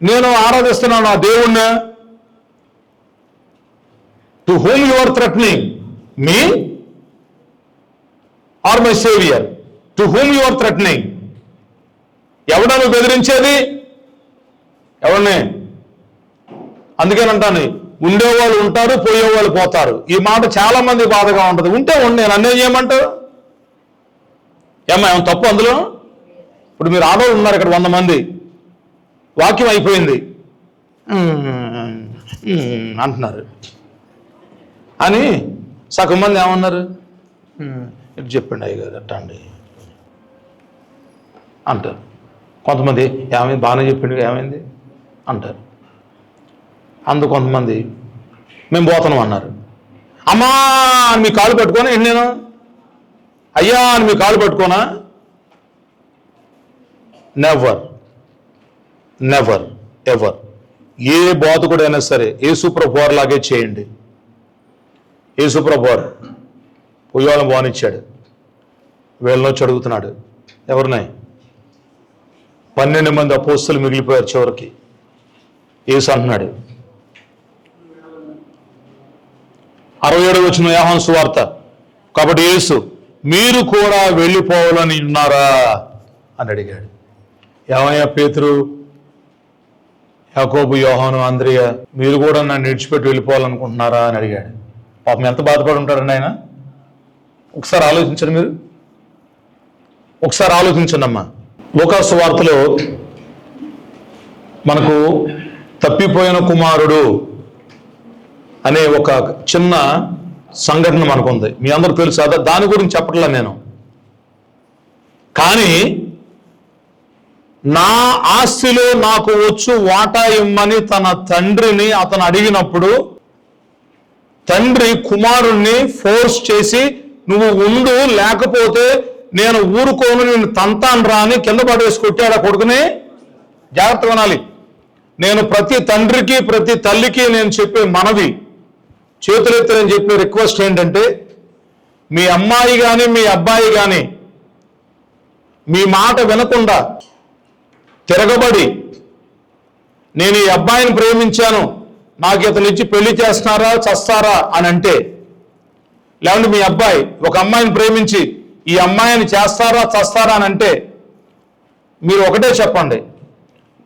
నేను ఆరాధిస్తున్నాను ఆ దేవుణ్ణి. To whom you are threatening me or my saviour? To whom you are threatening? ఎవడా నువ్వు బెదిరించేది? ఎవరిని? అందుకేనంటాను, ఉండేవాళ్ళు ఉంటారు, పోయేవాళ్ళు పోతారు. ఈ మాట చాలా మంది బాధగా ఉంటుంది. ఉంటే ఉండే, నన్నేం చేయమంటావు? ఏమన్నా తప్పు అందులో? ఇప్పుడు మీరు ఆడవాళ్ళు ఉన్నారు ఇక్కడ 100 మంది, వాక్యం అయిపోయింది అంటున్నారు అని సగం మంది ఏమన్నారు? ఇటు చెప్పండి అయ్యగారు అట్టా అండి అంటారు. కొంతమంది ఏమైంది, బాగానే చెప్పిండు, ఏమైంది అంటారు. కొంతమంది మేము పోతున్నాం అన్నారు. అమ్మా అని మీ కాలు పట్టుకోనా ఏంటి? నేను అయ్యా అని మీ కాలు పట్టుకోనా? Never never ever. ఏ బోధకుడైనా సరే యేసుప్రభు వారిలాగే చేయండి. యేసుప్రభు వారు పొయ్యాలను బానిచ్చాడు, వీళ్ళనొచ్చి అడుగుతున్నాడు. ఎవరినాయి? 12 మంది అపోస్తలు మిగిలిపోయారు. చివరికి యేసు అంటున్నాడు, 67 వచ్చిన యోహాను సువార్త, కాబట్టి యేసు మీరు కూడా వెళ్ళిపోవాలని ఉన్నారా అని అడిగాడు. ఏమయ్యా పేతురు, యాకోబు, యోహాను, అంద్రియ, మీరు కూడా నన్ను విడిచిపెట్టి వెళ్ళిపోవాలనుకుంటున్నారా అని అడిగాడు. పాపం ఎంత బాధపడి ఉంటారండి ఆయన. ఒకసారి ఆలోచించండి, మీరు ఒకసారి ఆలోచించండి అమ్మా. లూకాసు వార్తలో మనకు తప్పిపోయిన కుమారుడు అనే ఒక చిన్న సంఘటన మనకుంది. మీ అందరూ తెలుసు, దాని గురించి చెప్పట్లా నేను. కానీ నా ఆస్తిలో నాకు వచ్చు వాటా ఇమ్మని తన తండ్రిని అతను అడిగినప్పుడు, తండ్రి కుమారుణ్ణి ఫోర్స్ చేసి నువ్వు ఉండు, లేకపోతే నేను ఊరుకోను, నేను తంతాను రా అని కింద పడేసి కొట్టాడు ఆ కొడుకుని. జాగ్రత్త వినాలి. నేను ప్రతి తండ్రికి ప్రతి తల్లికి నేను చెప్పే మనవి, చేతులెత్తి నేను చెప్పే రిక్వెస్ట్ ఏంటంటే, మీ అమ్మాయి కానీ మీ అబ్బాయి కానీ మీ మాట వినకుండా తిరగబడి, నేను ఈ అబ్బాయిని ప్రేమించాను, నాకు ఇతనిచ్చి పెళ్లి చేస్తున్నారా చస్తారా అని అంటే, లేదంటే మీ అబ్బాయి ఒక అమ్మాయిని ప్రేమించి ఈ అమ్మాయిని చేస్తారా చస్తారా అని అంటే, మీరు ఒకటే చెప్పండి,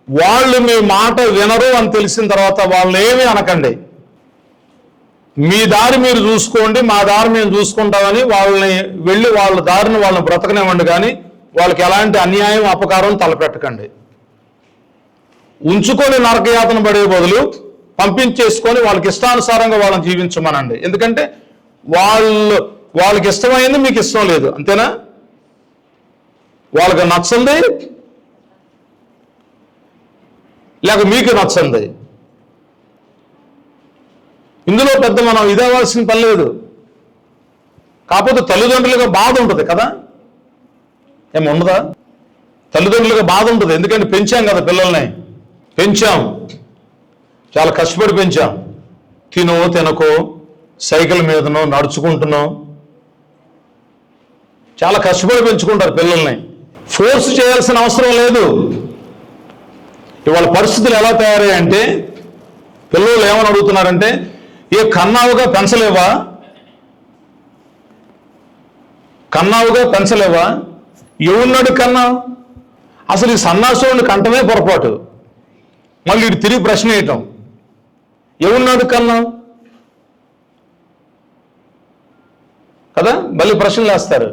వాళ్ళు మీ మాట వినరు అని తెలిసిన తర్వాత వాళ్ళని ఏమీ అనకండి. మీ దారి మీరు చూసుకోండి, మా దారి మేము చూసుకుంటామని వాళ్ళని వెళ్ళి వాళ్ళ దారిని వాళ్ళని బ్రతకనివ్వండి, కానీ వాళ్ళకి ఎలాంటి అన్యాయం అపకారం తలపెట్టకండి. ఉంచుకొని నరకయాతన పడే బదులు పంపించేసుకొని వాళ్ళకి ఇష్టానుసారంగా వాళ్ళని జీవించమనండి. ఎందుకంటే వాళ్ళకి ఇష్టమైంది మీకు ఇష్టం లేదు, అంతేనా? వాళ్ళకి నచ్చంది లేక మీకు నచ్చంది, ఇందులో పెద్ద మనం ఇదవ్వాల్సిన పని లేదు. కాకపోతే తల్లిదండ్రులుగా బాధ ఉంటుంది కదా, ఏముండదా? తల్లిదండ్రులుగా బాధ ఉంటుంది, ఎందుకంటే పెంచాం కదా, పిల్లల్ని పెంచాం, చాలా కష్టపడి పెంచాం. తినో తినకో, సైకిల్ మీదనో నడుచుకుంటున్నాం, చాలా కష్టపడి పెంచుకుంటారు పిల్లల్ని. ఫోర్స్ చేయాల్సిన అవసరం లేదు. ఇవాళ పరిస్థితులు ఎలా తయారయ్యాయంటే, పిల్లలు ఏమని అడుగుతున్నారంటే, ఏ కన్నావుగా పెంచలేవా, కన్నావుగా పెంచలేవా, ఎవరున్నాడు కన్నావు? అసలు ఈ సన్నాసుని కంటమే పొరపాటు, మళ్ళీ ఇటు తిరిగి ప్రశ్న వేయటం, ఎవరున్నాడు కన్నావు కదా, మళ్ళీ ప్రశ్నలు వేస్తారు.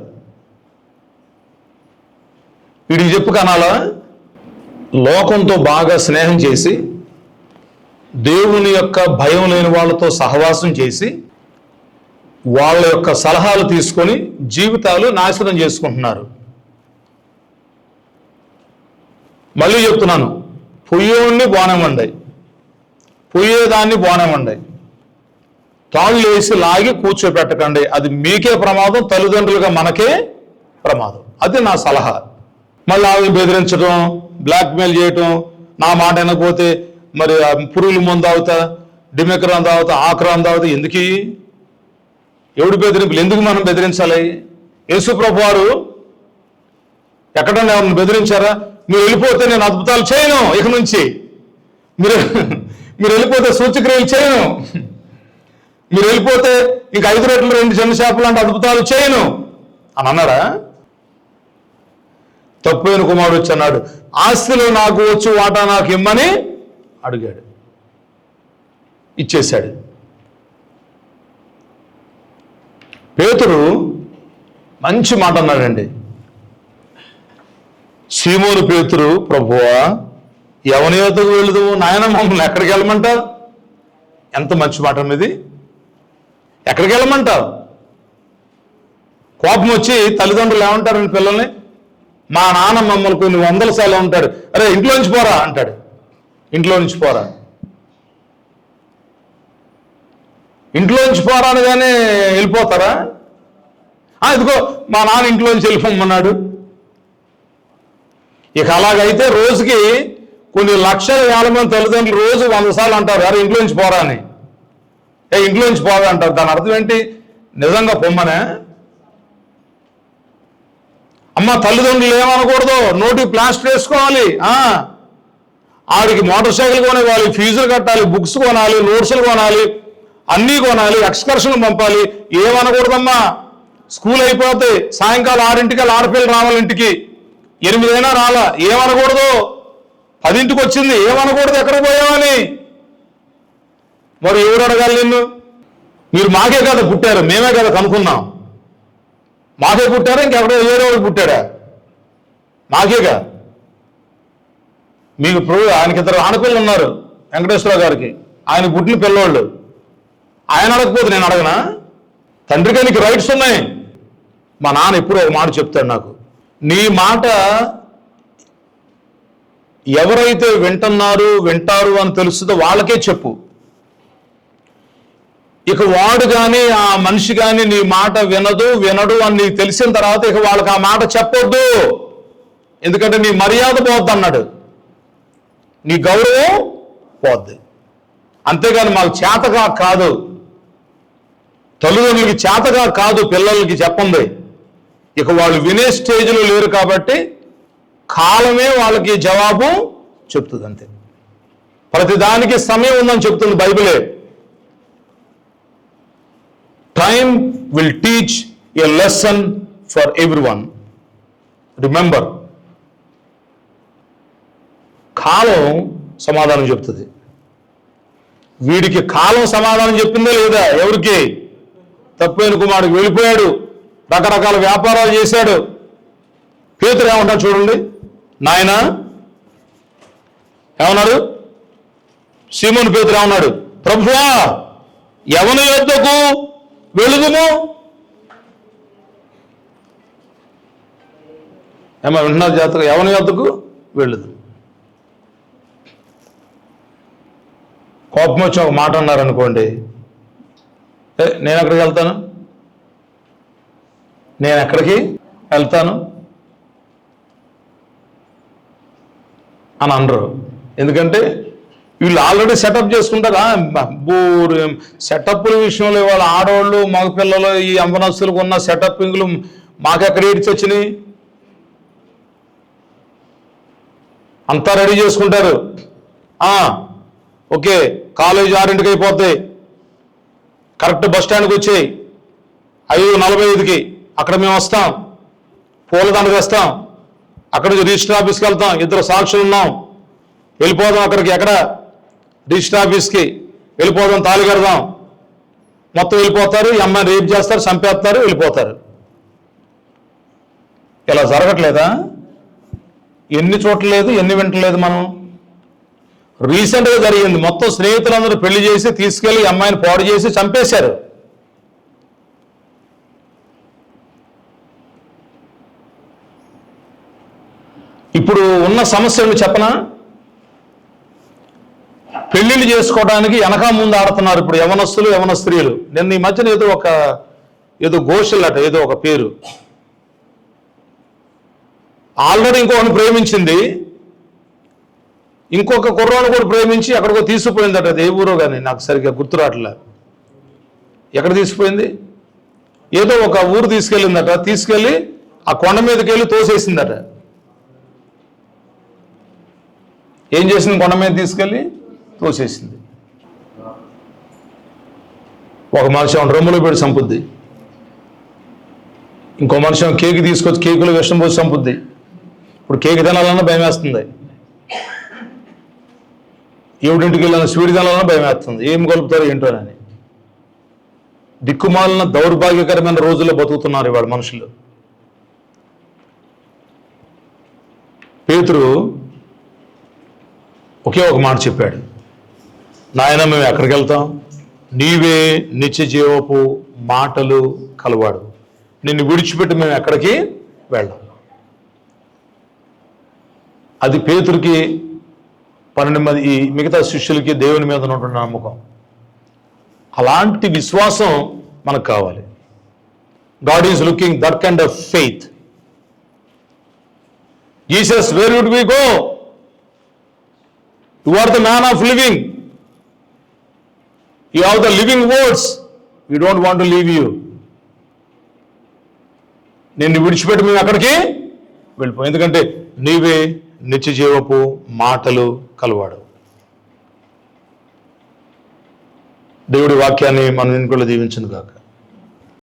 వీడికి చెప్పు కనాలా? లోకంతో బాగా స్నేహం చేసి, దేవుని యొక్క భయం లేని వాళ్ళతో సహవాసం చేసి, వాళ్ళ యొక్క సలహాలు తీసుకొని జీవితాలు నాశనం చేసుకుంటున్నారు. మళ్ళీ చెప్తున్నాను, పొయ్యేవాడిని బాణమండి, పొయ్యేదాన్ని బాణమండి, తాళ్ళు వేసి లాగి కూర్చోపెట్టకండి, అది మీకే ప్రమాదం, తల్లిదండ్రులుగా మనకే ప్రమాదం. అది నా సలహా. మళ్ళీ ఆవిడ బెదిరించడం, బ్లాక్మెయిల్ చేయటం, నా మాట వినకపోతే మరి పురుగుల మందు తాగుతా, డిమెక్రాన్ తాగుతా, ఆక్రాన్ తాగుతా, ఎందుకు? ఎవడు బెదిరింపులు? ఎందుకు మనం బెదిరించాలి? యేసు ప్రభు వారు ఎక్కడన్నా ఎవరిని బెదిరించారా? మీరు వెళ్ళిపోతే నేను అద్భుతాలు చేయను, ఇక నుంచి మీరు వెళ్ళిపోతే సూచక్రియలు చేయను, మీరు వెళ్ళిపోతే ఇంక 5 రొట్టెలు 2 చిన్న చేపలు లాంటి అద్భుతాలు చేయను అని అన్నారా? తప్పైన కుమారుడు వచ్చి అన్నాడు, ఆస్తిలో నాకు వచ్చు వాటా నాకు ఇమ్మని అడిగాడు, ఇచ్చేశాడు. పేతురు మంచి మాట అన్నాడండి. సీమోను పేతురు, ప్రభువా ఎవని యొద్దకు వెళుదు, నాయన మమ్మల్ని ఎక్కడికి వెళ్ళమంటావు? ఎంత మంచి మాట అన్నది. ఎక్కడికి వెళ్ళమంటావు? కోపం వచ్చి తల్లిదండ్రులు ఏమంటారండి పిల్లల్ని? మా నాన్న మమ్మల్ని కొన్ని 100 సార్లు ఉంటాడు, అరే ఇంట్లో నుంచి పోరా అంటాడు. ఇంట్లో నుంచి పోరా, ఇంట్లో నుంచి పోరా అనగానే వెళ్ళిపోతారా? ఇదిగో మా నాన్న ఇంట్లో నుంచి వెళ్ళిపోమన్నాడు. ఇక అలాగైతే రోజుకి కొన్ని లక్షల వేల మంది తల్లిదండ్రులు రోజు 100 సార్లు అంటారు, అరే ఇంట్లో నుంచి పోరా అని. ఇంట్లో నుంచి పోరా అంటారు. దాని అర్థం ఏంటి? నిజంగా పొమ్మనే? అమ్మ తల్లిదండ్రులు ఏమనకూడదు, నోటి ప్లాస్టర్ వేసుకోవాలి, ఆడికి మోటార్ సైకిల్ కొనేవాలి, ఫీజులు కట్టాలి, బుక్స్ కొనాలి, నోట్సులు కొనాలి, అన్నీ కొనాలి, ఎక్స్కర్షన్లు పంపాలి. ఏమనకూడదమ్మా, స్కూల్ అయిపోతే సాయంకాలం 6ంటికి ఆడపిల్లలు రావాలి ఇంటికి, 8 అయినా రాలా, ఏమనకూడదు. 10ంటికి వచ్చింది, ఏమనకూడదు, ఎక్కడ పోయావని. మరి ఎవరు అడగాలి నిన్ను? మీరు మాకే కదా పుట్టారు, మేమే కదా కనుక్కున్నాం. మాకే పుట్టారా, ఇంకెక్కడో వేరే వాడు పుట్టాడా? మాకేగా. మీకు ఇప్పుడు ఆయనకి 2 ఆడపిల్లలు ఉన్నారు, వెంకటేశ్వరరావు గారికి, ఆయన పుట్టిన పిల్లవాళ్ళు. ఆయన అడగకపోతే నేను అడగనా? తండ్రిగా నీకు రైట్స్ ఉన్నాయి. మా నాన్న ఎప్పుడు ఒక మాట చెప్తాడు నాకు, నీ మాట ఎవరైతే వింటారు అని తెలుస్తుందో వాళ్ళకే చెప్పు. ఇక వాడు కానీ ఆ మనిషి కానీ నీ మాట వినడు అని నీకు తెలిసిన తర్వాత ఇక వాళ్ళకి ఆ మాట చెప్పొద్దు. ఎందుకంటే నీ మర్యాద పోద్దు అన్నాడు, నీ గౌరవం పోద్ది. అంతేగాని మాకు చేతగా కాదు, తల్లిదండ్రులకి చేతగా కాదు పిల్లలకి చెప్పండి. ఇక వాళ్ళు వినే స్టేజ్లో లేరు కాబట్టి కాలమే వాళ్ళకి జవాబు చెప్తుంది. అంతే, ప్రతిదానికి సమయం ఉందని చెప్తుంది బైబిలే. Time will teach a lesson for everyone. Remember, కాలం సమాధానం చెప్తుంది. వీడికి కాలం సమాధానం చెప్పిందే లేదా? ఎవరికి? తప్పైన కుమారుడికి. వెళ్ళిపోయాడు, రకరకాల వ్యాపారాలు చేశాడు. పేతురు ఏమంటాడు చూడండి, నాయనా ఏమన్నాడు? సీమోను పేతురు ఏమన్నాడు? ప్రభువా, ఎవని యొద్దకు వెళుదుము? ఏమో వింటున్నారు జాతర? ఎవని యొద్దకు వెళ్ళదు. కోపం వచ్చి ఒక మాట అన్నారనుకోండి, నేను ఎక్కడికి వెళ్తాను, నేను ఎక్కడికి వెళ్తాను అని అనరు. ఎందుకంటే వీళ్ళు ఆల్రెడీ సెటప్ చేసుకుంటారా. సెటప్ల విషయంలో వాళ్ళ ఆడవాళ్ళు మగపిల్లలు ఈ అంబనస్తులకు ఉన్న సెటప్పింగ్లు మాకెక్కడ ఏడ్చి వచ్చినాయి? అంతా రెడీ చేసుకుంటారు. ఓకే, కాలేజ్ 6ంటికి అయిపోద్ది, కరెక్ట్ బస్ స్టాండ్కి వచ్చాయి 5:45కి, అక్కడ మేము వస్తాం, పూలదండ వేస్తాం, అక్కడ నుంచి రిజిస్టర్ ఆఫీస్కి వెళ్తాం, 2 సాక్షులు ఉన్నాం, వెళ్ళిపోదాం అక్కడికి, ఎక్కడ రిజిస్టర్ ఆఫీస్కి వెళ్ళిపోదాం, తాళి కడదాం, మొత్తం వెళ్ళిపోతారు. ఈ అమ్మాయిని రేప్ చేస్తారు, చంపేస్తారు, వెళ్ళిపోతారు. ఇలా జరగట్లేదా? ఎన్ని చోట్ల లేదు, ఎన్ని వింటలేదు మనం. రీసెంట్గా జరిగింది, మొత్తం స్నేహితులందరూ పెళ్లి చేసి తీసుకెళ్లి అమ్మాయిని పాడు చేసి చంపేశారు. ఇప్పుడు ఉన్న సమస్యలు చెప్పనా? పెళ్లిళ్ళు చేసుకోవడానికి వెనక ముందు ఆడుతున్నారు ఇప్పుడు యవనస్తులు, యవన స్త్రీలు. నిన్న ఈ మధ్యన ఏదో గోషల్ అట, ఏదో ఒక పేరు, ఆల్రెడీ ఇంకొకరిని ప్రేమించింది, ఇంకొక కుర్రాను కూడా ప్రేమించి ఎక్కడికో తీసుకుపోయిందట. అది ఏ ఊరో కానీ నాకు సరిగ్గా గుర్తురాట్లే. ఎక్కడ తీసుకుపోయింది? ఏదో ఒక ఊరు తీసుకెళ్ళిందట. తీసుకెళ్ళి ఆ కొండ మీదకి వెళ్ళి తోసేసిందట. ఏం చేసింది? కొండ మీద తీసుకెళ్ళి తోసేసింది. ఒక మనిషి రొమ్ములో పెట్టి చంపుద్ది, ఇంకో మనిషి కేక్ తీసుకొచ్చి కేకులో విషం పోసి చంపుద్ది. ఇప్పుడు కేక్ తినాలన్నా భయం వేస్తుంది, 7ంటికి వెళ్ళిన స్వీట్ తినాలన్నా భయం వేస్తుంది, ఏం కలుపుతారు ఏంటోనని. దిక్కుమాలిన దౌర్భాగ్యకరమైన రోజుల్లో బతుకుతున్నారు ఇవాళ మనుషులు. పేతురు ఒకే ఒక మాట చెప్పాడు, నాయన మేము ఎక్కడికి వెళ్తాం? నీవే నిత్య జీవపు మాటలు కలవాడు, నిన్ను విడిచిపెట్టి మేము ఎక్కడికి వెళ్ళాం. అది పేతురికి 12 మంది ఈ మిగతా శిష్యులకి దేవుని మీద ఉన్నటువంటి నమ్మకం. అలాంటి విశ్వాసం మనకు కావాలి. God is looking that kind of faith. Jesus, where would we go? You are the man of living, you have the living words, we don't want to leave you. నిన్ను విడిచిపెట్టి మేము ఎక్కడికి వెళ్ళిపో, ఎందుకంటే నీవే నిత్య జీవపు మాటలు కలవాడు. దేవుడి వాక్యాన్ని మనం వెనుకలో దీవించును గాక.